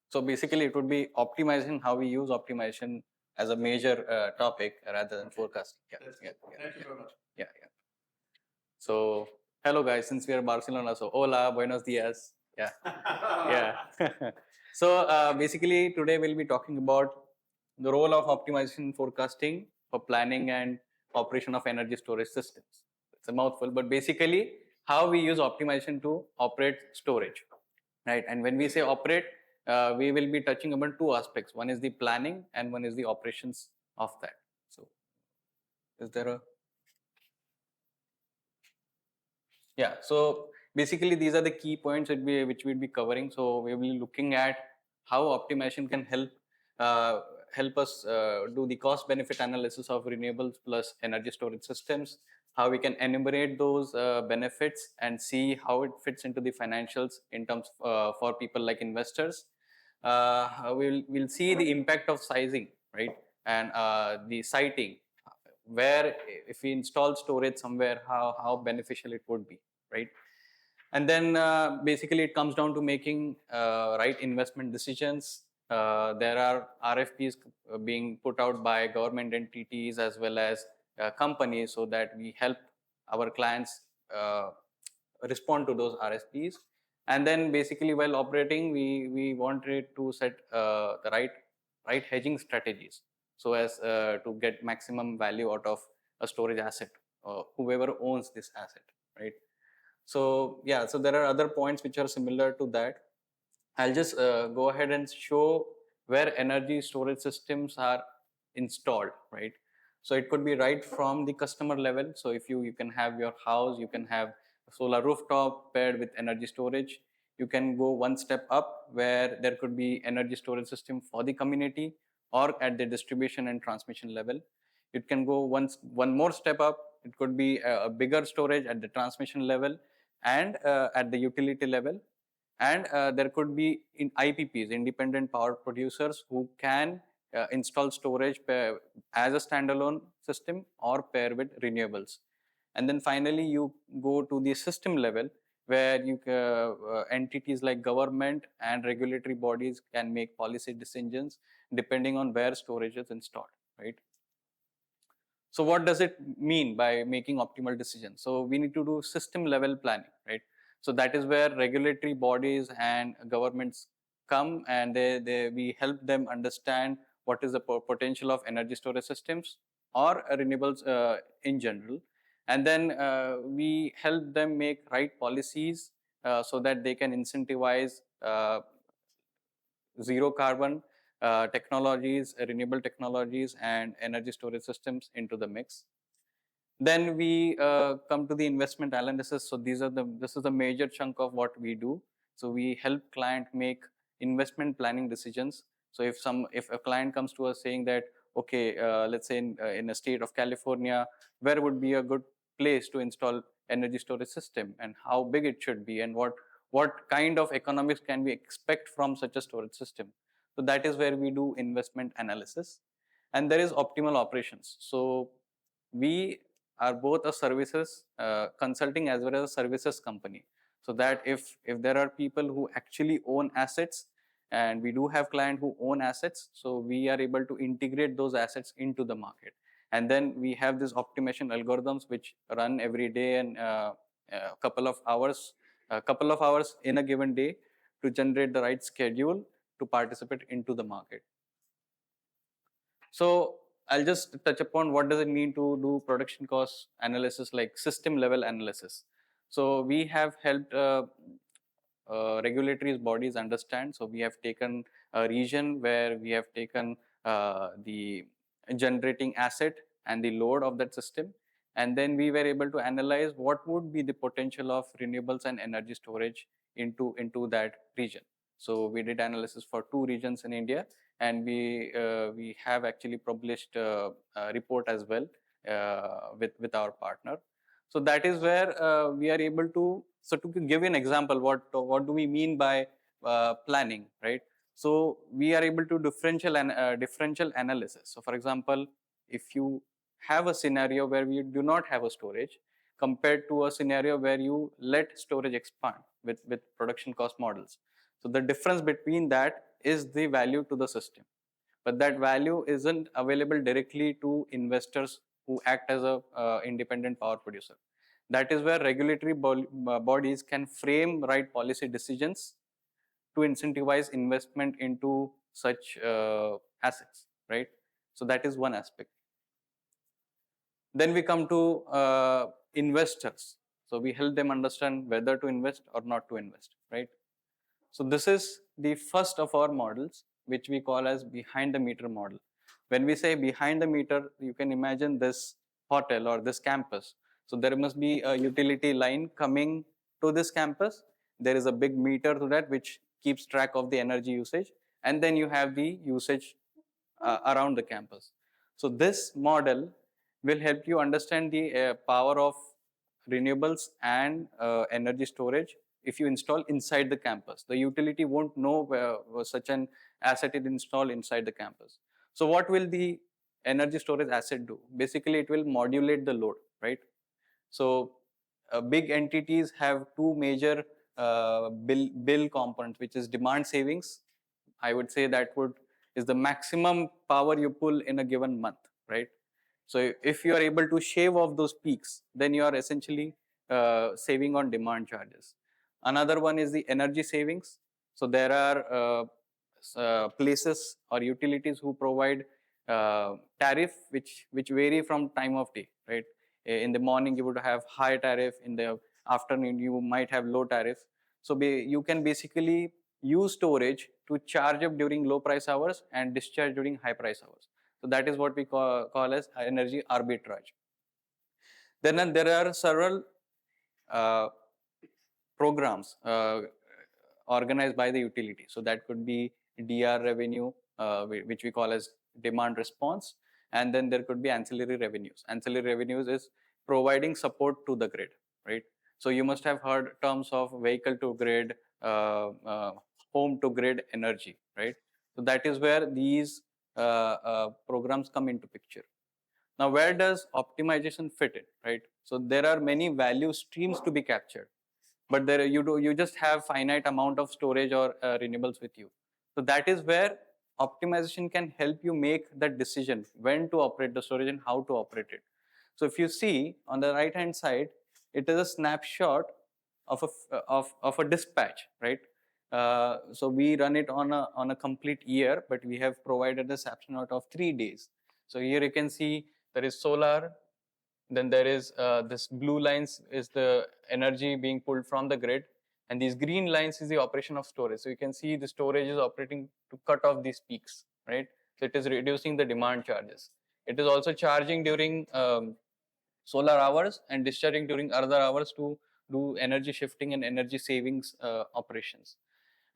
So basically, it would be optimization, how we use optimization as a major topic rather than forecasting. Thank you very much. Yeah. So hello guys, since we are Barcelona, so hola, buenos dias. Yeah. Yeah. So basically, today we'll be talking about the role of optimization forecasting for planning and operation of energy storage systems. It's a mouthful, but basically how we use optimization to operate storage, right? And when we say operate, we will be touching upon two aspects. One is the planning and one is the operations of that. So is there a... Yeah, so basically these are the key points which we'll be covering. So we will be looking at how optimization can help us do the cost benefit analysis of renewables plus energy storage systems, how we can enumerate those benefits and see how it fits into the financials in terms for people like investors. We'll see the impact of sizing, right, and the siting, where if we install storage somewhere, how beneficial it would be, right? And then basically it comes down to making right investment decisions. There are RFPs being put out by government entities as well as companies, so that we help our clients respond to those RFPs. And then basically while operating, we wanted to set the right hedging strategies so as to get maximum value out of a storage asset, whoever owns this asset, right? So yeah, so there are other points which are similar to that. I'll just go ahead and show where energy storage systems are installed, right? So it could be right from the customer level. So if you can have your house, you can have a solar rooftop paired with energy storage. You can go one step up where there could be energy storage system for the community or at the distribution and transmission level. It can go one more step up. It could be a bigger storage at the transmission level and at the utility level. And there could be in IPPs, independent power producers, who can install storage as a standalone system or pair with renewables. And then finally, you go to the system level, where entities like government and regulatory bodies can make policy decisions depending on where storage is installed, right? So what does it mean by making optimal decisions? So we need to do system level planning, right? So that is where regulatory bodies and governments come, and we help them understand what is the potential of energy storage systems or renewables in general. And then we help them make right policies so that they can incentivize zero carbon technologies, renewable technologies, and energy storage systems into the mix. Then we come to the investment analysis. So this is the major chunk of what we do. So we help client make investment planning decisions. So if a client comes to us saying that, okay, let's say in a state of California, where would be a good place to install energy storage system, and how big it should be, and what kind of economics can we expect from such a storage system. So that is where we do investment analysis. And there is optimal operations. So we are both a services consulting as well as a services company. So that if there are people who actually own assets, and we do have clients who own assets, so we are able to integrate those assets into the market. And then we have these optimization algorithms which run every day, and a couple of hours in a given day to generate the right schedule to participate into the market. So I'll just touch upon what does it mean to do production cost analysis, like system level analysis. So we have helped regulatory bodies understand. So we have taken a region where we have taken the generating asset and the load of that system, and then we were able to analyze what would be the potential of renewables and energy storage into that region. So we did analysis for 2 regions in India, and we have actually published a report as well with our partner. So that is where we are able to. So to give you an example, what do we mean by planning, right? So we are able to differential analysis. So for example, if you have a scenario where we do not have a storage, compared to a scenario where you let storage expand with production cost models. So the difference between that is the value to the system, but that value isn't available directly to investors who act as a independent power producer. That is where regulatory bodies can frame right policy decisions to incentivize investment into such assets, right? So that is one aspect. Then we come to investors. So we help them understand whether to invest or not to invest, right? So this is the first of our models, which we call as behind the meter model. When we say behind the meter, you can imagine this hotel or this campus. So there must be a utility line coming to this campus. There is a big meter to that which keeps track of the energy usage, and then you have the usage around the campus. So this model will help you understand the power of renewables and energy storage if you install inside the campus. The utility won't know where such an asset is installed inside the campus. So what will the energy storage asset do? Basically, it will modulate the load, right? So big entities have two major bill components, which is demand savings. I would say that is the maximum power you pull in a given month, right? So if you are able to shave off those peaks, then you are essentially saving on demand charges. Another one is the energy savings. So there are places or utilities who provide tariff which vary from time of day, right? In the morning you would have high tariff, in the afternoon you might have low tariff. So you can basically use storage to charge up during low price hours and discharge during high price hours. So that is what we call as energy arbitrage. Then there are several programs organized by the utility. So that could be DR revenue, which we call as demand response, and then there could be ancillary revenues. Ancillary revenues is providing support to the grid, right? So you must have heard terms of vehicle to grid, home to grid energy, right? So that is where these programs come into picture. Now, where does optimization fit in, right? So there are many value streams to be captured, but there you just have finite amount of storage or renewables with you. So that is where optimization can help you make that decision when to operate the storage and how to operate it. So if you see on the right hand side, it is a snapshot of a dispatch, right? So we run it on a complete year, but we have provided a snapshot of 3 days. So here you can see there is solar, then there is this blue lines is the energy being pulled from the grid, and these green lines is the operation of storage. So you can see the storage is operating to cut off these peaks, right? So it is reducing the demand charges. It is also charging during solar hours and discharging during other hours to do energy shifting and energy savings operations.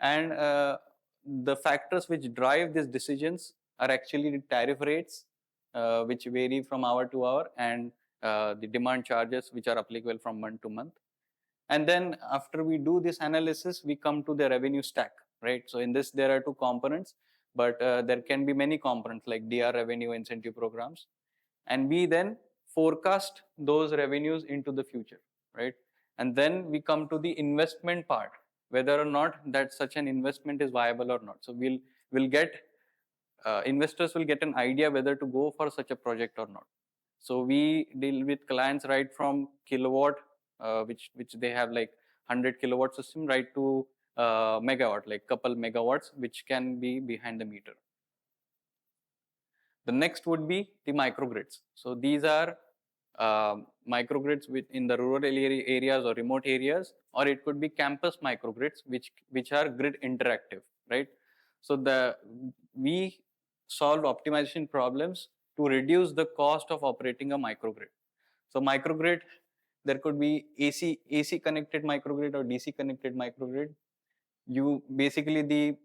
And the factors which drive these decisions are actually the tariff rates, which vary from hour to hour, and the demand charges which are applicable from month to month. And then after we do this analysis, we come to the revenue stack, right? So in this, there are two components, but there can be many components like DR revenue incentive programs. And we then forecast those revenues into the future, right? And then we come to the investment part, whether or not that such an investment is viable or not. So we'll get investors will get an idea whether to go for such a project or not. So we deal with clients right from kilowatt, which they have like 100 kilowatt system, right to megawatt, like couple megawatts, which can be behind the meter. The next would be the microgrids. So these are microgrids in the rural areas or remote areas, or it could be campus microgrids, which are grid interactive, right? So we solve optimization problems to reduce the cost of operating a microgrid. So microgrid, there could be AC connected microgrid or DC connected microgrid. Basically the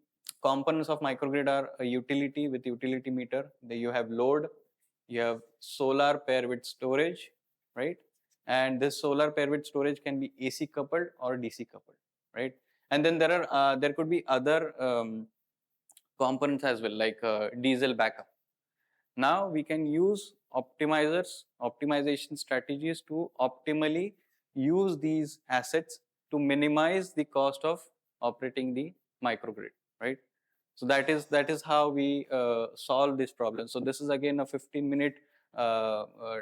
components of microgrid are a utility with utility meter. Then you have load, you have solar paired with storage, right? And this solar paired with storage can be AC coupled or DC coupled, right? And then there could be other components as well, like diesel backup. Now we can use optimization strategies to optimally use these assets to minimize the cost of operating the microgrid, right? So that is how we solve this problem. So this is again a 15-minute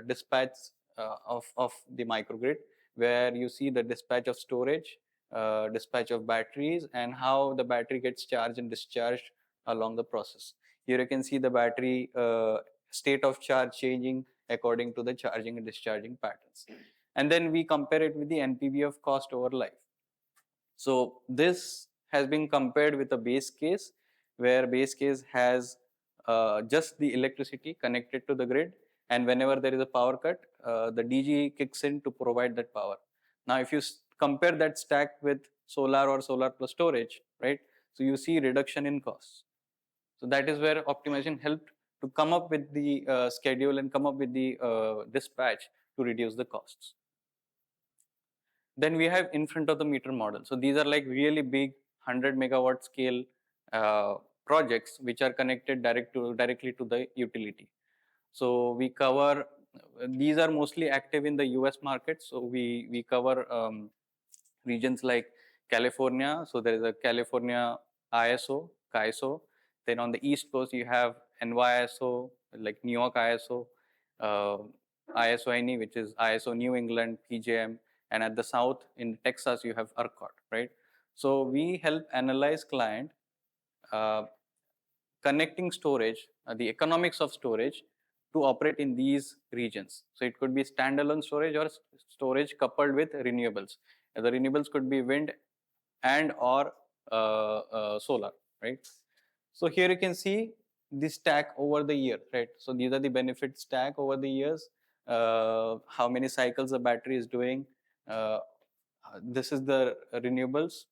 dispatch of the microgrid, where you see the dispatch of storage, dispatch of batteries, and how the battery gets charged and discharged along the process. Here you can see the battery state of charge changing according to the charging and discharging patterns. And then we compare it with the NPV of cost over life. So this has been compared with a base case, where base case has just the electricity connected to the grid, and whenever there is a power cut, the DG kicks in to provide that power. Now, if you compare that stack with solar or solar plus storage, right? So you see reduction in costs. So that is where optimization helped to come up with the schedule and come up with the dispatch to reduce the costs. Then we have in front of the meter model. So these are like really big 100 megawatt scale projects which are connected directly to the utility. So we cover, these are mostly active in the US market. So we cover regions like California. So there is a California ISO, CAISO. Then on the East Coast, you have NYISO, like New York ISO, ISO NE, which is ISO New England, PJM. And at the south in Texas, you have ERCOT, right? So we help analyze client connecting storage, the economics of storage to operate in these regions. So it could be standalone storage or storage coupled with renewables. And the renewables could be wind and or solar, right? So here you can see the stack over the year, right? So these are the benefit stack over the years, how many cycles the battery is doing. This is the renewables.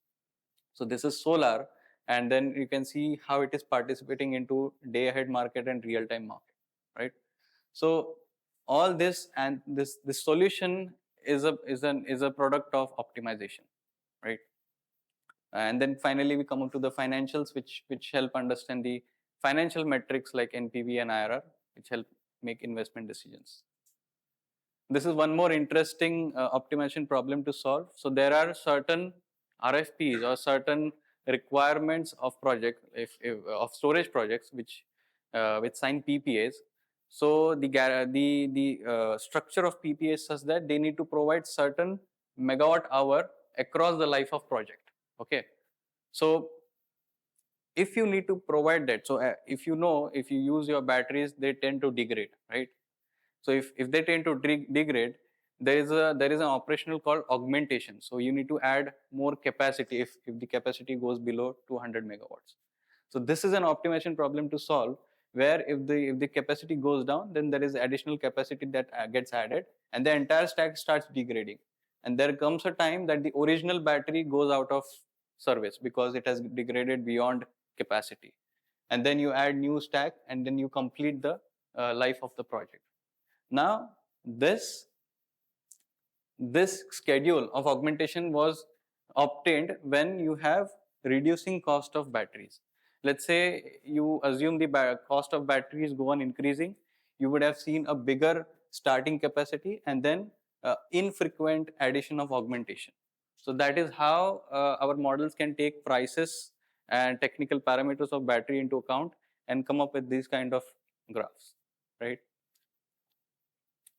So this is solar, and then you can see how it is participating into day ahead market and real time market, right? So all this and this solution is a product of optimization, right? And then finally we come up to the financials, which help understand the financial metrics like NPV and IRR, which help make investment decisions. This is one more interesting optimization problem to solve. So there are certain RFPs or certain requirements of project of storage projects which sign PPAs. So the structure of PPAs such that they need to provide certain megawatt hour across the life of project. Okay, so if you need to provide that, so if you use your batteries, they tend to degrade, right? So if they tend to degrade, there is an operational called augmentation. So you need to add more capacity if the capacity goes below 200 megawatts. So this is an optimization problem to solve, where if the capacity goes down, then there is additional capacity that gets added, and the entire stack starts degrading. And there comes a time that the original battery goes out of service because it has degraded beyond capacity. And then you add new stack, and then you complete the life of the project. Now, this schedule of augmentation was obtained when you have reducing cost of batteries. Let's say you assume the cost of batteries go on increasing, you would have seen a bigger starting capacity and then infrequent addition of augmentation. So that is how our models can take prices and technical parameters of battery into account and come up with these kind of graphs, right?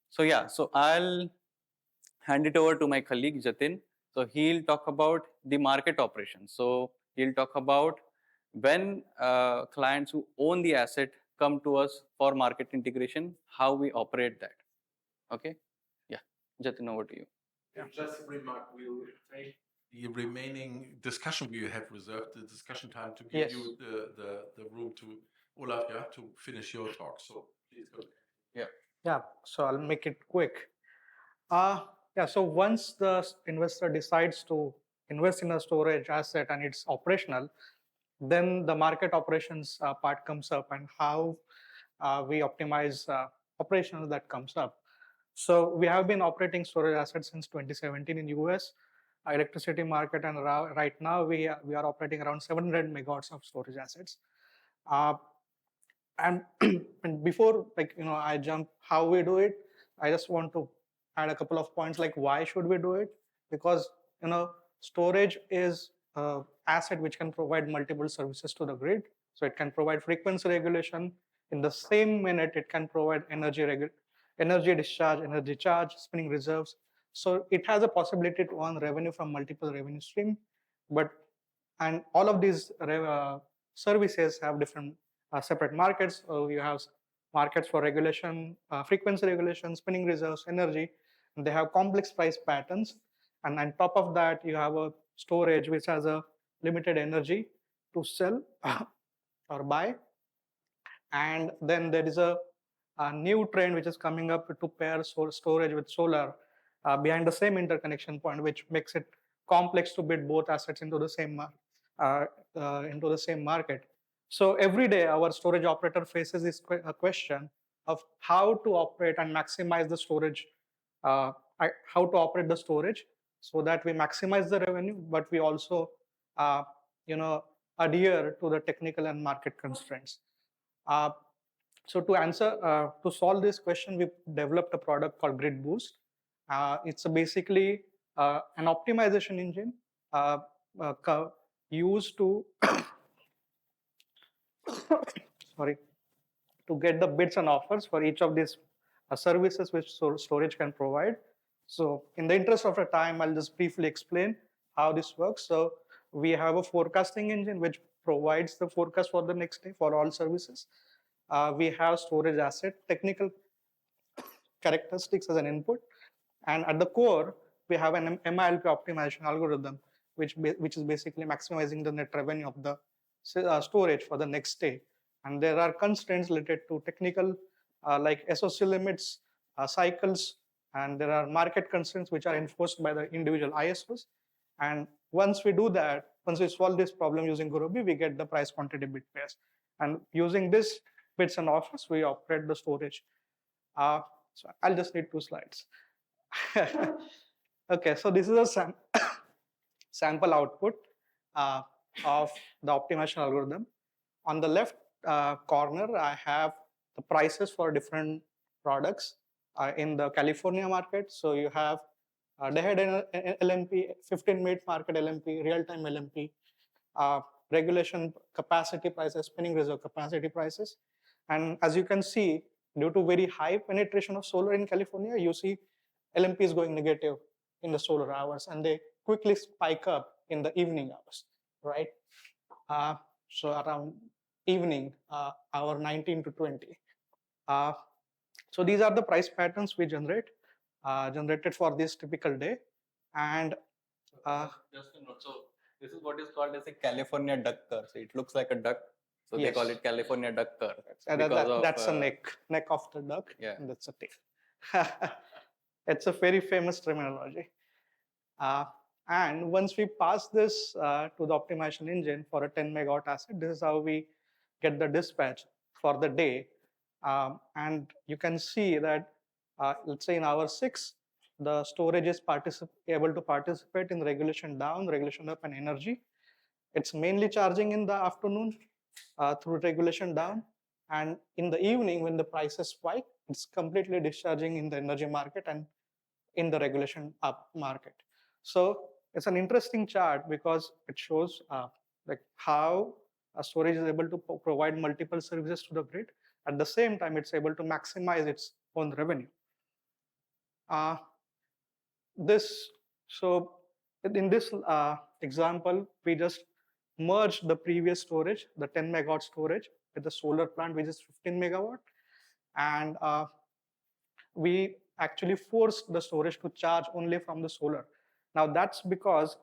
So yeah, so I'll hand it over to my colleague Jatin. So he'll talk about the market operations. So he'll talk about when clients who own the asset come to us for market integration, how we operate that. Okay? Yeah, Jatin, over to you. Yeah, just remark, we will take the remaining discussion we have reserved, the discussion time to give you the room to Olaf, yeah, to finish your talk. So please go. Yeah, so I'll make it quick. So once the investor decides to invest in a storage asset and it's operational, then the market operations part comes up, and how we optimize operations that comes up. So we have been operating storage assets since 2017 in US electricity market, and right now we are operating around 700 megawatts of storage assets. And, and before, like, I jump how we do it, I just want to add a couple of points, like why should we do it? Because, storage is a asset which can provide multiple services to the grid. So it can provide frequency regulation. In the same minute, it can provide energy discharge, energy charge, spinning reserves. So it has a possibility to earn revenue from multiple revenue stream. And all of these services have different separate markets. So you have markets for regulation, frequency regulation, spinning reserves, energy, and they have complex price patterns. And on top of that, you have a storage which has a limited energy to sell or buy. And then there is a new trend which is coming up to pair storage with solar behind the same interconnection point, which makes it complex to bid both assets into the same market. So every day, our storage operator faces this question of how to operate and maximize the storage, how to operate the storage so that we maximize the revenue, but we also, adhere to the technical and market constraints. So to solve this question, we developed a product called Grid Boost. It's basically an optimization engine used to to get the bids and offers for each of these services which storage can provide. So in the interest of time, I'll just briefly explain how this works. So we have a forecasting engine which provides the forecast for the next day for all services. We have storage asset technical characteristics as an input, and at the core we have an MILP optimization algorithm which is basically maximizing the net revenue of the storage for the next day. And there are constraints related to technical like SOC limits, cycles, and there are market constraints which are enforced by the individual ISOs. And once we do that, once we solve this problem using Gurobi, we get the price quantity bid pairs. And using this bids and offers, we operate the storage. So I'll just need 2 slides. Okay, so this is a sample output of the optimization algorithm. On the left corner, I have the prices for different products in the California market. So you have day-ahead LMP, 15-minute market LMP, real-time LMP, regulation capacity prices, spinning reserve capacity prices. And as you can see, due to very high penetration of solar in California, you see LMP is going negative in the solar hours, and they quickly spike up in the evening hours, right? So around evening, hour 19 to 20. So these are the price patterns we generated for this typical day. And just to note, so this is what is called as a California duck curve. So it looks like a duck, so yes, they call it California duck curve. That's a neck of the duck. Yeah, and that's a tail. It's a very famous terminology. And once we pass this to the optimization engine for a 10 megawatt asset, this is how we get the dispatch for the day. And you can see that, let's say in hour 6, the storage is able to participate in regulation down, regulation up, and energy. It's mainly charging in the afternoon through regulation down. And in the evening, when the prices spike, it's completely discharging in the energy market and in the regulation up market. So it's an interesting chart because it shows like how a storage is able to provide multiple services to the grid. At the same time, it's able to maximize its own revenue. So in this example, we just merged the previous storage, the 10 megawatt storage, with the solar plant, which is 15 megawatt. And we actually forced the storage to charge only from the solar. Now that's because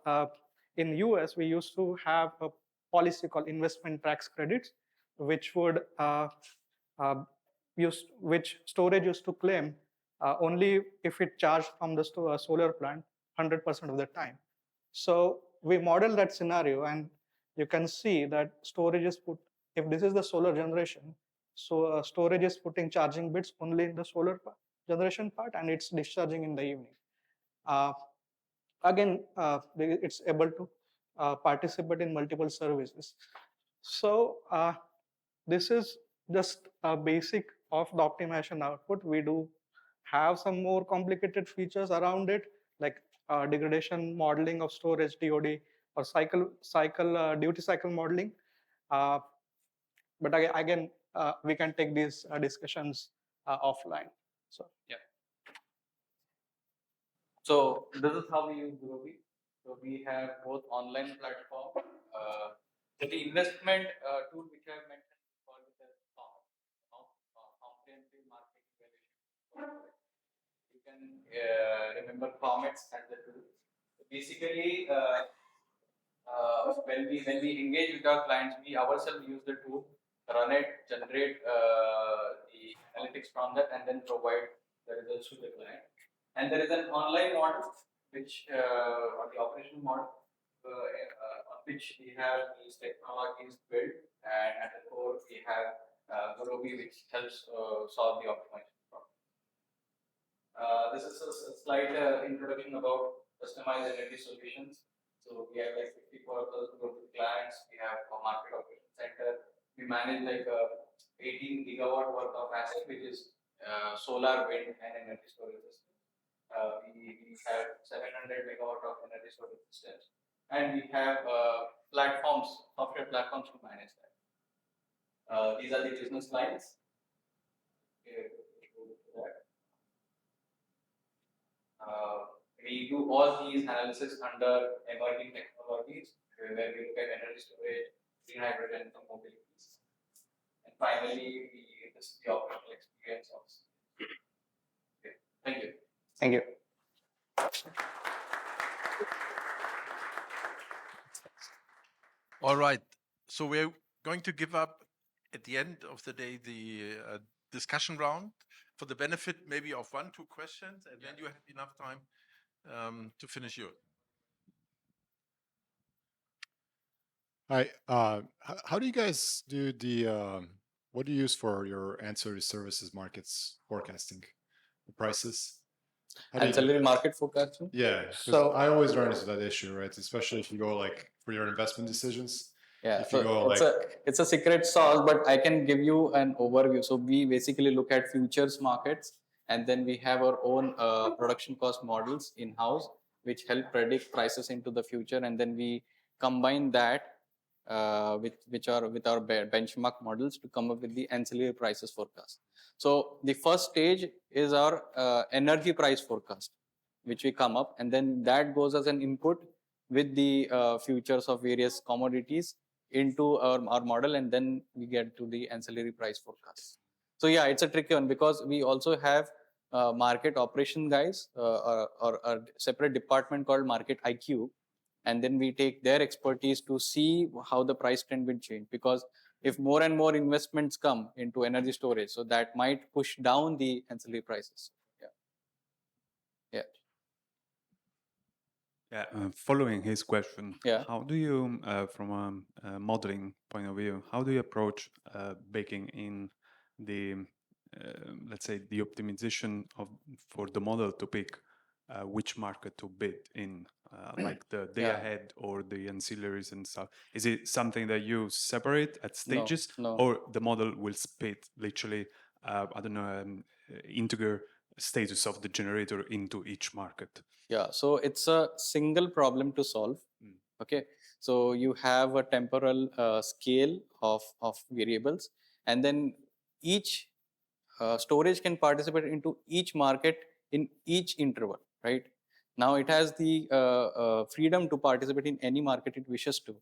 in US, we used to have a policy called investment tax credits, which would which storage used to claim only if it charged from the solar plant 100% of the time. So we modeled that scenario, and you can see that storage is if this is the solar generation, so storage is putting charging bits only in the solar generation part, and it's discharging in the evening. Again, it's able to participate in multiple services. So this is just a basic of the optimization output. We do have some more complicated features around it, like degradation modeling of storage DOD or duty cycle modeling. But again, we can take these discussions offline. So yeah. So this is how we use Gurobi. So we have both online platform. So the investment tool which I have mentioned is called the comprehensive market evaluation. You can remember CoMETS as the tool. So basically, when we engage with our clients, we ourselves use the tool, run it, generate the analytics from that, and then provide the results to the client. And there is an online model, which or the operational model, on which we have these technologies built, and at the core we have Gurobi, which helps solve the optimization problem. This is a slide introduction about customized energy solutions. So we have like 54,000 clients. We have a market operation center. We manage like 18 gigawatt worth of asset, which is solar, wind, and energy storage system. We have 700 megawatt of energy storage systems, and we have software platforms to manage that. These are the business lines. We do all these analysis under emerging technologies, where we look at energy storage, green hydrogen, and mobilities. And finally, this is the operational experience of. Okay. Thank you. thank you. All right. So we're going to give up at the end of the day the discussion round for the benefit maybe of 1-2 questions, and then you have enough time to finish yours. Hi. How do you guys do what do you use for your ancillary services markets forecasting? The prices? Ancillary market forecasting? Yeah. So I always run into that issue, right? Especially if you go like for your investment decisions. Yeah, if you go it's a secret sauce, but I can give you an overview. So we basically look at futures markets, and then we have our own production cost models in-house, which help predict prices into the future, and then we combine that with our benchmark models to come up with the ancillary prices forecast. So the first stage is our energy price forecast, which we come up, and then that goes as an input with the futures of various commodities into our model, and then we get to the ancillary price forecast. So yeah, it's a tricky one because we also have market operation guys or a separate department called Market IQ, and then we take their expertise to see how the price trend will change, because if more and more investments come into energy storage, so that might push down the ancillary prices. Following his question, Yeah. how do you, from a modeling point of view, how do you approach baking in the, let's say, the optimization for the model to pick which market to bid in, like the day ahead or the ancillaries and stuff? Is it something that you separate at stages, No. or the model will split literally, integer status of the generator into each market? Yeah, so it's a single problem to solve. Okay, so you have a temporal scale of variables, and then each storage can participate into each market in each interval, right? Now it has the freedom to participate in any market it wishes to.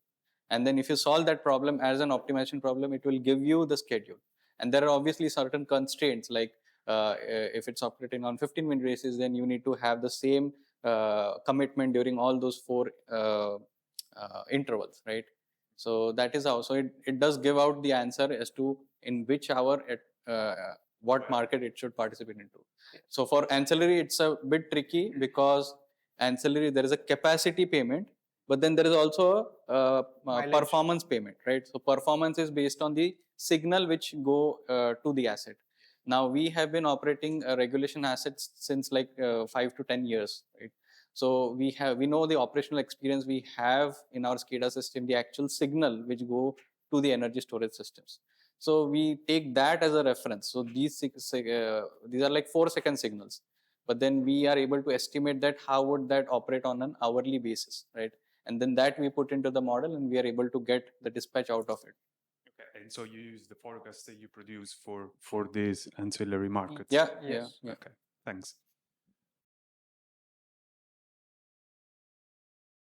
And then if you solve that problem as an optimization problem, it will give you the schedule. And there are obviously certain constraints, like if it's operating on 15-minute basis, then you need to have the same commitment during all those 4 intervals, right? So that is how. So it does give out the answer as to in which hour what market it should participate into. So for ancillary, it's a bit tricky because ancillary, there is a capacity payment, but then there is also a performance payment, right? So performance is based on the signal which go to the asset. Now we have been operating regulation assets since like 5 to 10 years, right? So we know the operational experience we have in our SCADA system, the actual signal which go to the energy storage systems. So we take that as a reference. So these are like 4-second signals, but then we are able to estimate that how would that operate on an hourly basis, right? And then that we put into the model, and we are able to get the dispatch out of it. Okay. And so you use the forecast that you produce for these ancillary markets. Yeah, Yes. yeah. Okay. Thanks.